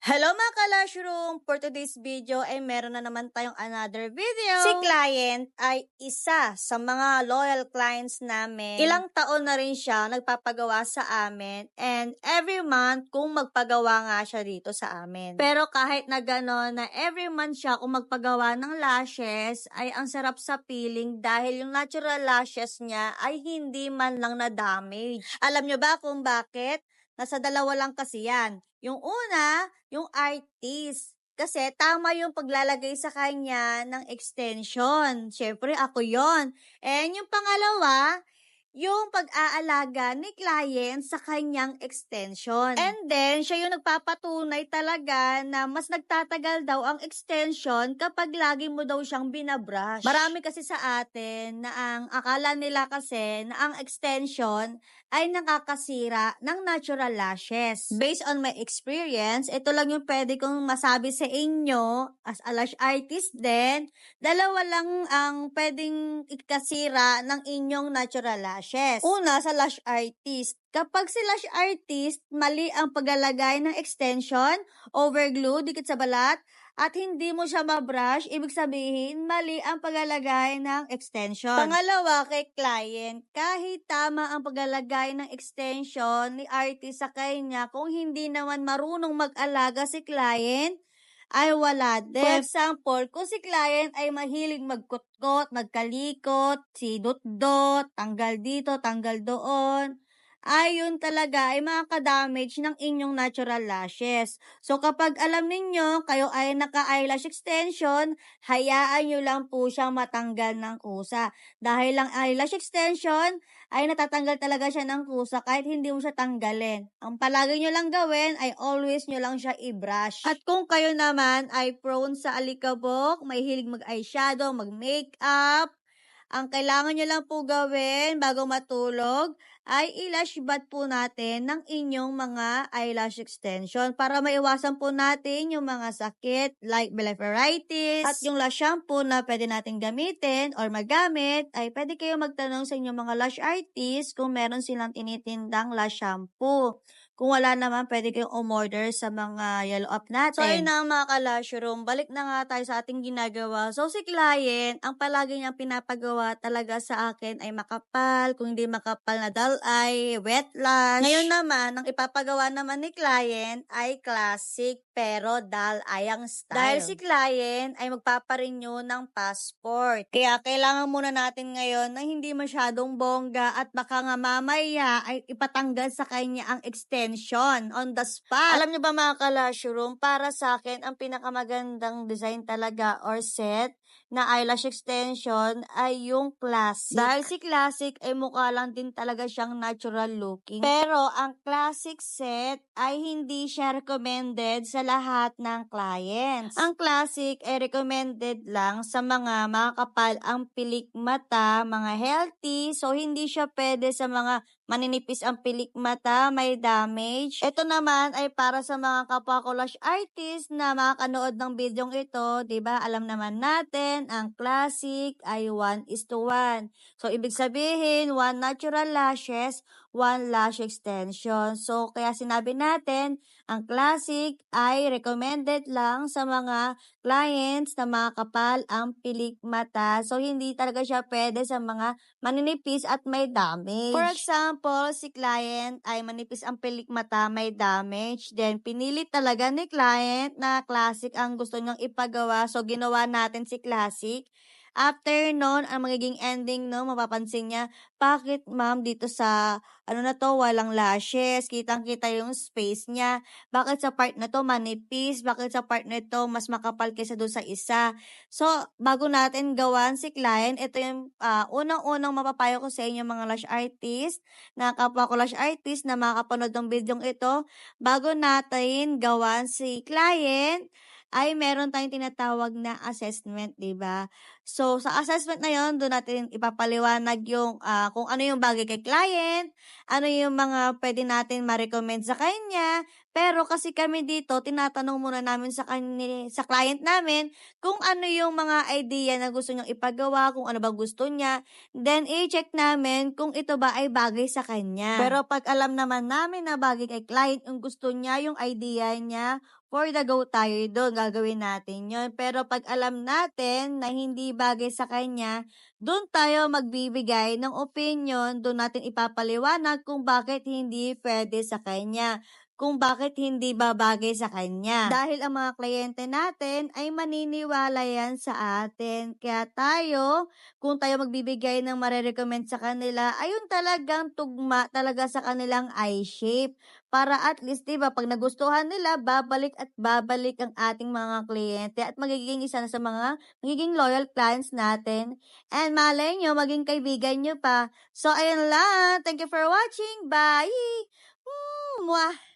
Hello mga ka-Lushroom! For today's video ay meron na naman tayong another video. Si client ay isa sa mga loyal clients namin. Ilang taon na rin siya nagpapagawa sa amin and every month kung magpagawa nga siya dito sa amin. Pero kahit na gano'n na every month siya kung magpagawa ng lashes ay ang sarap sa feeling dahil yung natural lashes niya ay hindi man lang na-damage. Alam nyo ba kung bakit? Nasa dalawa lang kasi yan. Yung una, yung artist. Kasi tama yung paglalagay sa kanya ng extension. Siyempre, ako yon. And yung pangalawa, yung pag-aalaga ni client sa kanyang extension. And then, siya yung nagpapatunay talaga na mas nagtatagal daw ang extension kapag lagi mo daw siyang binabrush. Marami kasi sa atin na ang akala nila kasi na ang extension ay nakakasira ng natural lashes. Based on my experience, ito lang yung pwede kong masabi sa inyo as a lash artist din. Dalawa lang ang pwedeng ikasira ng inyong natural lashes. Una, sa lash artist. Kapag si lash artist, mali ang paglalagay ng extension, overglue, dikit sa balat, at hindi mo siya mabrush, ibig sabihin, mali ang paglalagay ng extension. Pangalawa, kay client, kahit tama ang paglalagay ng extension ni artist sa kanya, kung hindi naman marunong mag-alaga si client, ay wala din. For example, kung si client ay mahilig magkutkot, magkalikot, sidot-dot, tanggal dito, tanggal doon, ay yun talaga ay makaka-damage ng inyong natural lashes. So kapag alam ninyo, kayo ay naka-eyelash extension, hayaan nyo lang po siyang matanggal ng kusa. Dahil lang eyelash extension, ay natatanggal talaga siya ng kusa kahit hindi mo siya tanggalin. Ang palagi nyo lang gawin ay always nyo lang siya i-brush. At kung kayo naman ay prone sa alikabok, may hilig mag-eyeshadow, mag-makeup, ang kailangan nyo lang po gawin bago matulog ay i-lash bath po natin ng inyong mga eyelash extension para maiwasan po natin yung mga sakit like blepharitis. At yung lash shampoo na pwede natin gamitin or magamit ay pwede kayo magtanong sa inyong mga lash artist kung meron silang tinitindang lash shampoo. Kung wala naman, pwede kayong umorder sa mga yellow up natin. So, ayun na mga ka-Lushroom. Balik na nga tayo sa ating ginagawa. So, si client, ang palagi niyang pinapagawa talaga sa akin ay makapal. Kung hindi makapal na dull eye, wet lash. Ngayon naman, ang ipapagawa naman ni client ay classic pero dull eye ang style. Dahil si client ay magpaparenew ng passport. Kaya kailangan muna natin ngayon na hindi masyadong bongga at baka nga mamaya ay ipatanggal sa kanya ang extension on the spot. Alam niyo ba mga ka-Lushroom, para sa akin, ang pinakamagandang design talaga or set na eyelash extension ay yung classic. Dahil si classic ay mukha lang din talaga siyang natural looking. Pero ang classic set ay hindi siya recommended sa lahat ng clients. Ang classic ay recommended lang sa mga makakapal ang pilik mata, mga healthy, so hindi siya pwede sa mga maninipis ang pilik mata, may damage. Ito naman ay para sa mga kapwa ko lash artist na makakanood ng bidyong ito, 'di ba? Alam naman natin, ang classic ay 1:1. So ibig sabihin, 1 natural lashes, 1 lash extension. So kaya sinabi natin, ang classic ay recommended lang sa mga clients na makakapal ang pilik mata. So hindi talaga siya pwede sa mga maninipis at may damage. For example, si client ay manipis ang pilik mata, may damage. Then, pinili talaga ni client na classic ang gusto niyang ipagawa. So, ginawa natin si classic. After nun, ang magiging ending, no, mapapansin niya, bakit ma'am dito sa, ano na to, walang lashes, kitang-kita yung space niya. Bakit sa part na to manipis? Bakit sa part na to mas makapal kaysa doon sa isa? So, bago natin gawan si client, ito yung unang-unang mapapayo ko sa inyo mga lash artist, na kapwa ko lash artist na makakapanood ng bidyong ito, bago natin gawan si client, ay meron tayong tinatawag na assessment, di ba? So, sa assessment na yon, doon natin ipapaliwanag yung kung ano yung bagay kay client, ano yung mga pwede natin ma-recommend sa kanya. Pero kasi kami dito, tinatanong muna namin sa client namin kung ano yung mga idea na gusto niyang ipagawa, kung ano ba gusto niya. Then, i-check namin kung ito ba ay bagay sa kanya. Pero pag alam naman namin na bagay kay client, yung gusto niya, yung idea niya, for the go tayo do'n, gagawin natin yon. Pero 'pag alam natin na hindi bagay sa kanya, do'n tayo magbibigay ng opinyon, do'n natin ipapaliwanag kung bakit hindi puwede sa kanya, kung bakit hindi babagay sa kanya. Dahil ang mga kliyente natin ay maniniwala yan sa atin. Kaya tayo, kung tayo magbibigay ng mare-recommend sa kanila, ayun talagang tugma talaga sa kanilang eye shape. Para at least, 'di ba, 'pag nagustuhan nila, babalik at babalik ang ating mga kliyente at magiging isa na sa mga magiging loyal clients natin. And malay nyo, maging kaibigan nyo pa. So, ayun lang. Thank you for watching. Bye! Mwah!